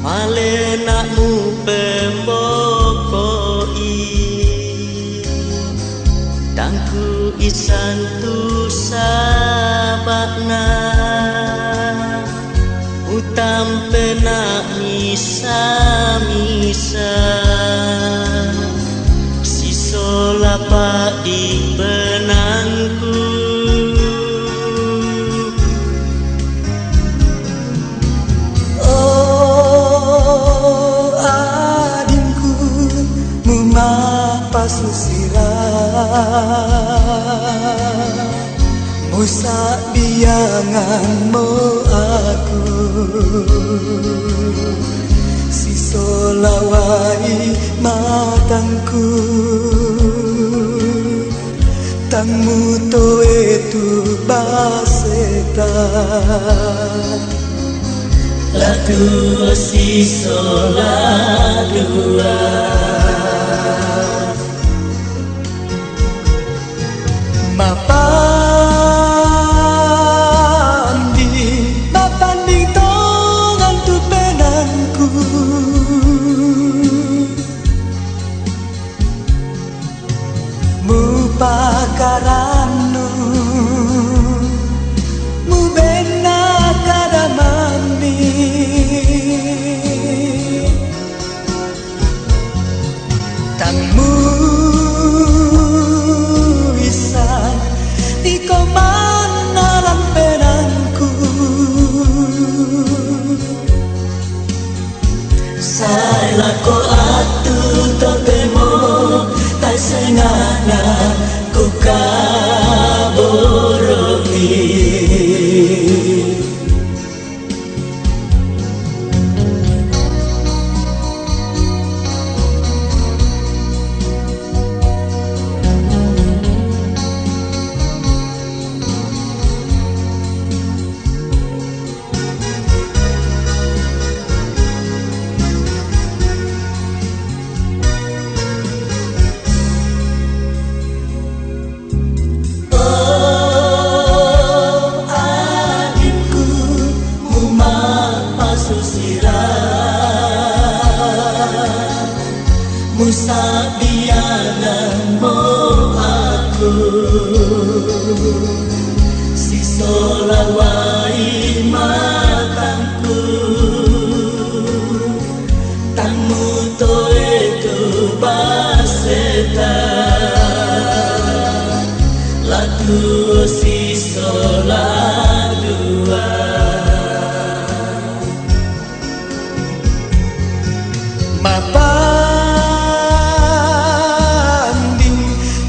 Malenakmu pembokoi Tangku isan tu sabakna Utam penak misa-misa Siso lapak di benangku Oh adingku mengapa susirah Musa bianganmu aku Siso lawai matangku Tangmu to itu baseta La tua siso la dua Mapanding tongan tu penangku Mu pakaranu Mu benak kadamami Tangmu isan iko mana lampenanku Saila ko atu totemo Tai sengana ku kaboroi Musa bianganmu aku Siso lawai matangku Tangmu to itu baseta Latu siso la dua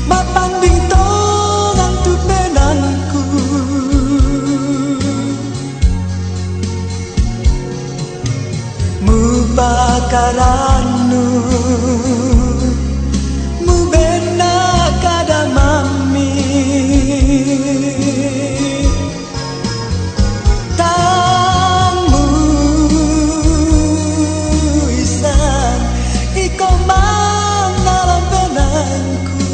Mapanding tongan tu penangku Mu bakaranu Mu benak kadamami Tangmu isan iko mana lampenangku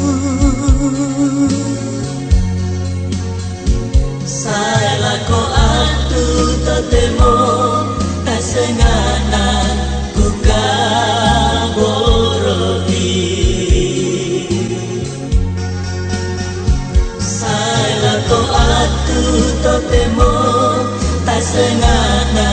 Saila ko atu totemo Tai sengana ku kaboroi Saila ko atu totemo Tai sengana